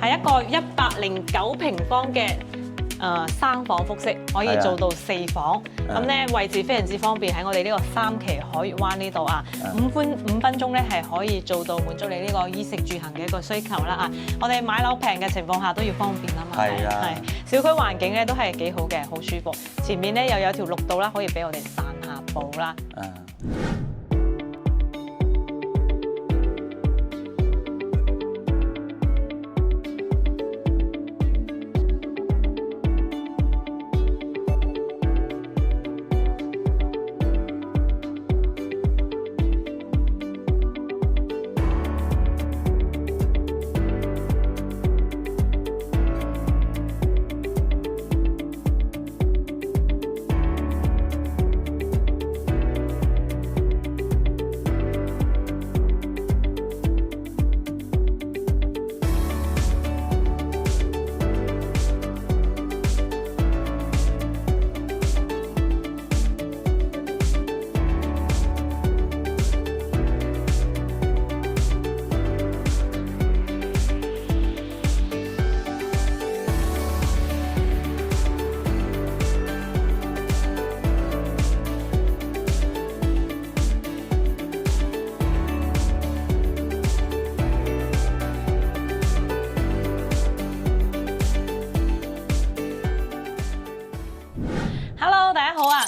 係一個109平方嘅3房複式，可以做到4房。咁咧位置非常之方便，喺我哋呢個3期海悅灣呢度啊，5分鐘咧係可以做到滿足你呢個衣食住行嘅一個需求啦啊！我哋買樓平嘅情況下都要方便啊嘛，係小區環境咧都係幾好嘅，好舒服。前面咧又有條綠道啦，可以俾我哋散下步啦。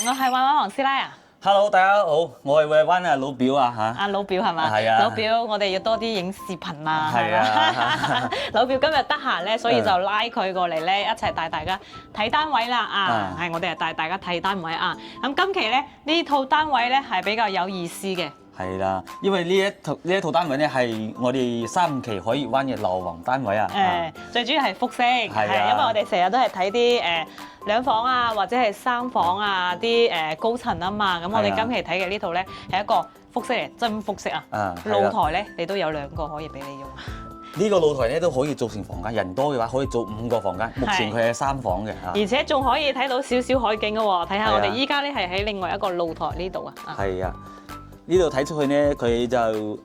我係灣灣黃師奶啊 ！Hello， 大家好，我係灣灣啊老表啊嚇。阿老表係嘛？係啊。老表，我哋要多啲影視頻啊。係啊。老表今日得閒咧，所以就拉佢過嚟咧，一齊帶大家睇單位啦啊！係，我哋係帶大家睇單位啊。咁今期咧呢套單位咧係比較有意思嘅。係啦，因為呢一套單位咧係我哋3期海悅灣嘅樓王單位啊。最主要係複式，係因為我哋成日都係睇啲2房啊，或者係3房啊啲高層啊嘛。咁我哋今期睇嘅呢套咧係一個複式嚟，真複式啊！露台咧你都有2個可以俾你用。呢個露台咧都可以做成房間，人多嘅話可以做5個房間。目前佢係3房嘅，而且仲可以睇到少少海景嘅喎。睇下我哋依家咧係喺另外一個露台呢度啊。係啊。呢度睇出去咧，佢就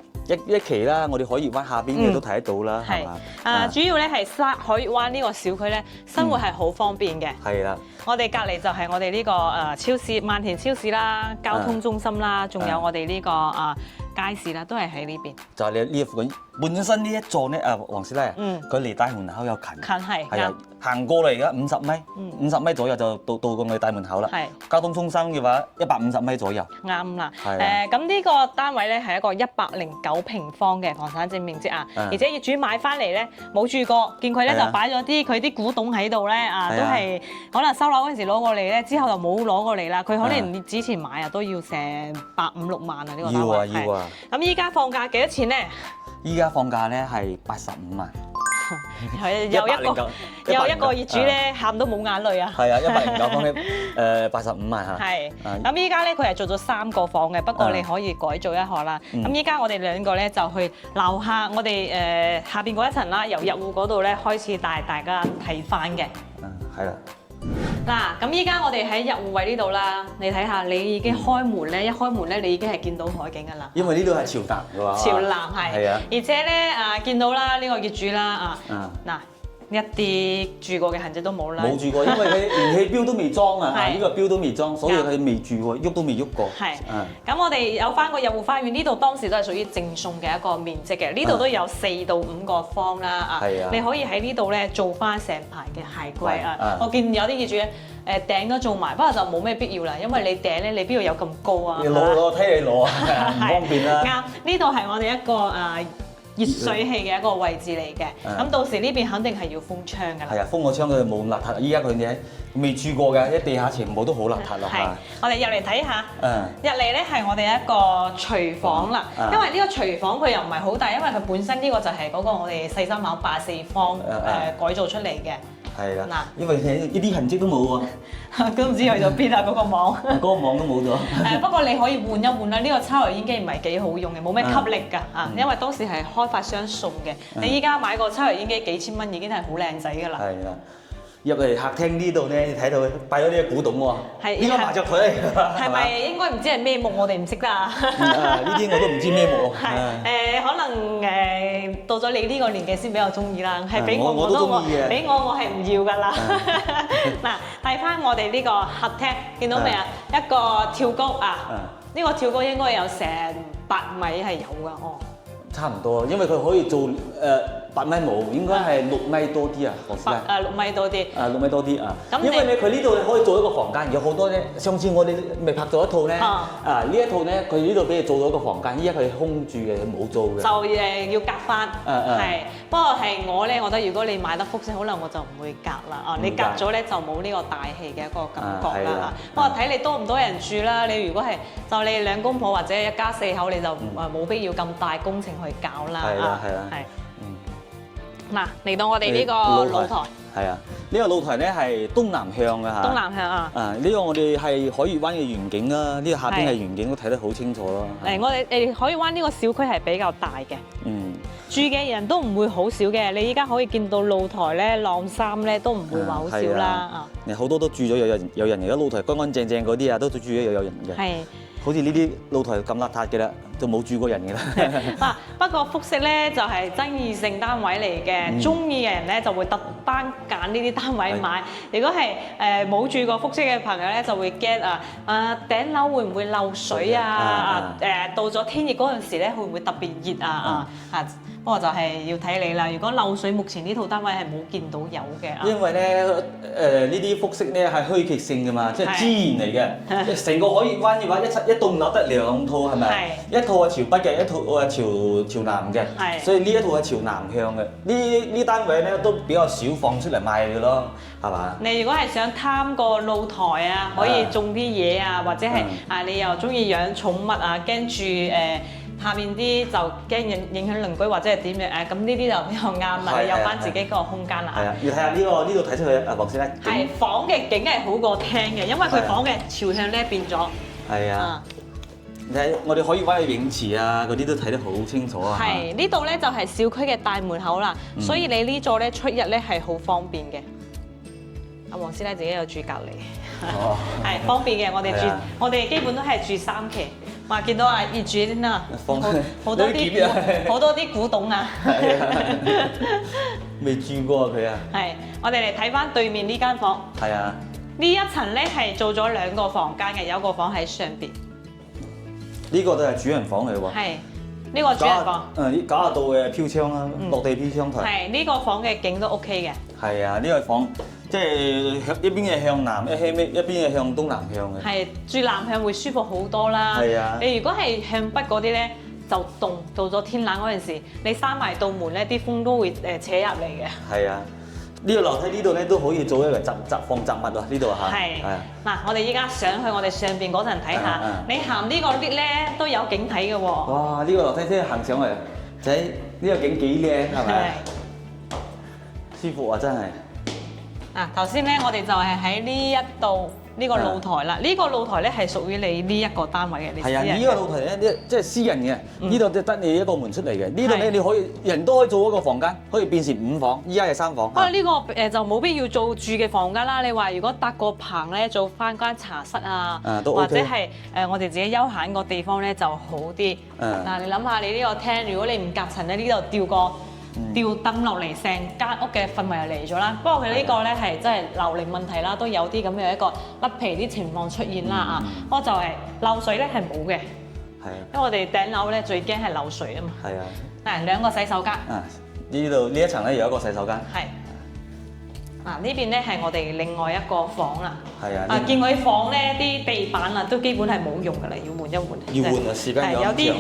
一期啦，我哋海悅灣下邊嘅都睇得到啦，係嘛？主要咧係海悅灣呢個小區咧，生活係好方便嘅。係啦，我哋隔離就係我哋呢個超市萬田超市啦、交通中心啦，仲有我哋呢個街市啦，都係喺呢邊。就係你呢附近本身呢一座咧，黃師奶，佢離大門口有近。係啊，行過嚟而家50米，50米左右就到我哋大門口啦。係。交通中心嘅話150米左右。啱啦。咁呢個單位咧係一個109平方嘅房產證面積啊，而且業主買翻嚟咧冇住過，見佢咧就擺咗佢啲古董喺度咧啊，都係可能收樓嗰陣時攞過嚟咧，之後就冇攞過嚟啦。佢可能之前買啊都要成5-6萬啊呢個單位。要啊。咁依家放價幾多錢咧？依家放價咧係85萬。係有一個業主咧喊都冇眼淚啊！係啊，109房嘅85萬嚇。係。咁依家咧佢係做咗3個房嘅，不過你可以改造一下啦。咁依家我哋2個咧就去樓下我哋下邊嗰一層啦，由入戶嗰度咧開始帶大家睇翻嘅。係啦。嗱，咁依家我哋喺入戶位呢度啦，你睇下，你已經開門咧，一開門咧，你已經係見到海景㗎啦。因為呢度係朝南嘅話。朝南係。啊。而且咧見到啦，呢個業主啦嗱，一啲住過嘅痕跡都冇啦。冇住過，因為佢燃氣錶都未裝啊，呢個錶都未裝，所以佢未住過，喐都未喐過。係。咁我哋有翻個入戶花園，呢度當時都係屬於正送嘅一個面積嘅，呢度都有4到5個方啦啊。係啊。你可以喺呢度咧做翻成排嘅鞋櫃啊。我見有啲業主咧頂都做埋，不過就冇咩必要啦，因為你頂咧你邊度有咁高啊？你攞睇你攞啊，唔方便啦。啱，呢度係我哋一個熱水器嘅一個位置嚟嘅，咁到時呢邊肯定係要封窗㗎啦。係啊，封個窗佢冇咁邋遢。依家佢哋未住過嘅，一地下全部都好邋遢咯。係，我哋入嚟睇下。入嚟咧係我哋一個廚房啦，因為呢個廚房佢又唔係好大，因為佢本身呢個就係嗰個我哋細三口84方改造出嚟嘅。係啦，嗱，因為呢啲痕跡都冇喎，都唔知去咗邊啊！嗰個網，嗰個網都冇咗。不過你可以換一換啦，呢個抽油煙機唔係幾好用嘅，冇咩吸力㗎嚇，因為當時係開發商送嘅。你依家買個抽油煙機幾千蚊已經係好靚仔㗎啦。係啦，入嚟客廳呢度咧，你睇到擺咗啲古董喎，應該麻雀台嚟㗎，係咪應該唔知係咩木？我哋唔識得啊。呢啲我都唔知咩木。係可能到咗你呢個年紀先比較中意啦。係俾我都中意嘅。俾我係唔要㗎啦。嗱，睇翻我哋呢個客廳，見到未啊？一個跳高啊，呢個跳高應該有成8米係有㗎哦。差唔多，因為佢可以做8米冇，應該係6米多啲啊，黃師奶。6米多啲。6米多啲啊。因為咧，佢呢度你可以做一個房間，有好多咧。上次我哋咪拍咗一套咧，呢一套咧，佢呢度俾你做咗一個房間，依家佢空住嘅，冇做嘅。就要隔翻。係，不過係我咧，我覺得如果你買得複式，可能我就唔會隔啦。你隔咗咧就冇呢個大氣嘅一個感覺啦。不過睇你多唔多人住啦。你如果係就你2公婆或者一家4口，你就冇必要咁大工程去搞啦。係啦。嗱，嚟到我哋呢個露台，係啊，呢個露台咧係東南向嘅嚇。東南向啊。呢個我哋係海悅灣嘅遠景啦，呢個下邊嘅遠景都睇得好清楚咯。我哋海悅灣呢個小區係比較大嘅。住嘅人都唔會好少嘅，你依家可以見到露台咧晾衫咧都唔會話好少啦。好多都住咗有人而家露台乾乾淨淨嗰啲啊，都住咗有人嘅。係。好似呢啲露台咁邋遢嘅啦，就冇住過人嘅啦。不過複式咧就係爭議性單位嚟嘅，中意嘅人咧就會特登揀呢啲單位買。如果係冇住過複式嘅朋友咧，就會驚頂樓會唔會漏水啊？到咗天熱嗰陣時咧，會唔會特別熱啊？不過就係要睇你啦。如果漏水，目前呢套單位係冇見到有嘅。因為咧呢啲複式咧係虛極性㗎嘛，即係資源嚟嘅。成個海悅灣嘅話，一棟樓得2套係咪？一套係朝北嘅，一套係朝南嘅。所以呢一套係朝南向嘅。呢單位咧都比較少放出嚟賣嘅咯，係嘛？你如果係想貪個露台啊，可以種啲嘢啊，或者係你又中意養寵物啊，驚住下面啲就驚影響鄰居或者係點樣咁呢啲就比較啱啦，你有翻自己個空間啦。係啊，要睇下呢度睇出去黃師奶。係房嘅景係好過廳嘅，因為佢房嘅朝向咧變咗。係啊。你睇我哋海悅灣嘅泳池啊，嗰啲都睇得好清楚啊。係呢度咧就係小區嘅大門口啦，所以你呢座咧出入咧係好方便嘅。阿黃師奶自己有住隔離，係方便嘅。我哋基本都係住3期。話見到業主啊，好多啲古董啊，未住過佢啊。係，我哋嚟睇翻對面呢間房。係啊。呢一層咧係做咗2個房間嘅，有個房喺上邊。呢個都係主人房嚟喎。係，呢個主人房。90度嘅飄窗啦，落地飄窗台。係，呢個房嘅景都 OK 嘅。係啊，呢個房。即係一邊係向南，一邊係向東南向嘅。係住南向會舒服好多啦。係啊。你如果係向北嗰啲咧，就凍，到咗天冷嗰陣時，你閂埋道門咧，啲風都會扯入嚟嘅。係啊。呢個樓梯呢度咧都可以做一個放雜物啊！呢度嚇。係。嗱，我哋依家上去我哋上邊嗰陣睇下，你行呢個 lift 咧都有景睇嘅喎。哇！呢個樓梯先行上嚟，仔呢個景幾靚係咪？舒服啊！真係。頭先咧，我哋就係喺呢一度呢個露台啦。呢個露台咧係屬於你呢一個單位嘅。係啊，呢個露台咧即係私人嘅。呢度得你一個門出嚟嘅。呢度咧你可以人都可以做一個房間，可以變成5房。依家係3房。不過呢個就冇必要做住嘅房間啦。你話如果搭個棚咧，做翻間茶室啊，或者係我哋自己休閒個地方咧就好啲。嗱，你諗下你呢個廳，如果你唔夾層咧，呢度吊燈落嚟，成間屋嘅氛圍又嚟咗啦。不過佢呢個咧係真係樓齡問題啦，都有啲咁樣一個甩皮啲情況出現啦。不過就係漏水咧係冇嘅。係。因為我哋頂樓咧最驚係漏水啊嘛。係啊。2個洗手間。呢度呢一層咧有一個洗手間。係。呢邊咧係我哋另外一個房啦。係啊。見佢房咧啲地板啊都基本係冇用㗎啦，要換一換。要換啊！時間有啲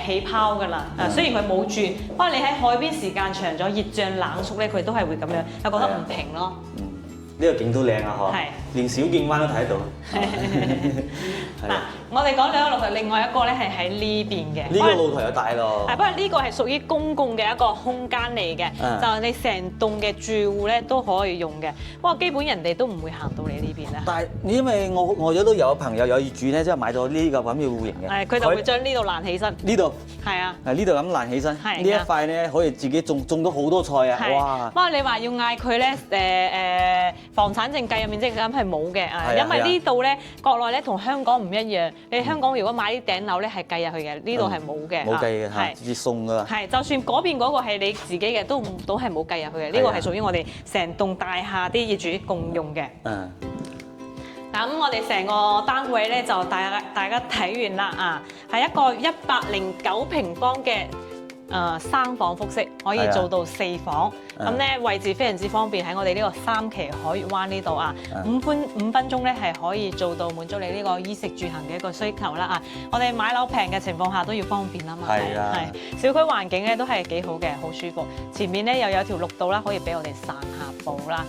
起泡㗎啦。雖然佢冇住，不過你喺海邊時間長咗，熱脹冷縮咧，佢都係會咁樣，又覺得唔平咯。呢個景都靚啊！嗬。係。連小徑灣都睇得到。嗱，我哋講兩個露台，另外一個咧係喺呢邊嘅。呢個露台就大咯。係，不過呢個係屬於公共嘅一個空間嚟嘅，就係你成棟嘅住戶咧都可以用嘅。不過基本人哋都唔會行到你呢邊啦。但係因為我都有朋友有業主咧，即係買咗呢個咁嘅戶型嘅。係，佢就會將呢度攔起身。呢度。係啊。係呢度咁攔起身。係。呢一塊咧可以自己種到好多菜啊！哇！不過你話要嗌佢咧房產證計入面積咁係冇嘅啊，因為呢度咧國內咧同香港唔一樣。你香港如果買啲頂樓咧係計入去嘅，呢度係冇嘅。冇計嘅嚇，直接送㗎啦。係，就算嗰邊嗰個係你自己嘅，都係冇計入去嘅。呢個係屬於我哋成棟大廈啲業主共用嘅。嗱，咁我哋成個單位咧就大家睇完啦啊，係一個109平方嘅3房複式，可以做到4房。咁咧位置非常之方便，喺我哋呢個3期海悅灣呢度啊，5分鐘咧係可以做到滿足你呢個衣食住行嘅一個需求啦啊！我哋買樓平嘅情況下都要方便啊嘛，係小區環境咧都係幾好嘅，好舒服。前面咧又有條綠道啦，可以俾我哋散下步啦。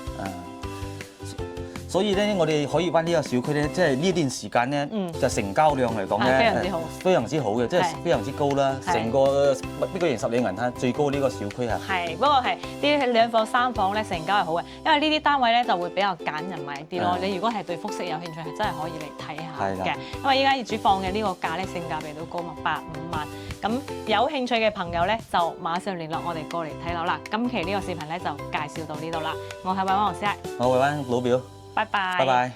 所以咧，我哋海悅灣呢個小區咧，即係呢段時間咧，就成交量嚟講咧，非常之好，非常之好嘅，即係非常之高啦。成個呢個十里銀灘最高呢個小區啊。係，不過係啲2房3房咧成交係好嘅，因為呢啲單位咧就會比較揀人買啲咯。你如果係對複式有興趣，係真係可以嚟睇下嘅。因為依家業主放嘅呢個價咧，性價比都高嘛，85萬。咁有興趣嘅朋友咧，就馬上聯絡我哋過嚟睇樓啦。今期呢個視頻咧就介紹到呢度啦。我係惠灣黃師奶，我惠灣老表。拜拜。拜拜。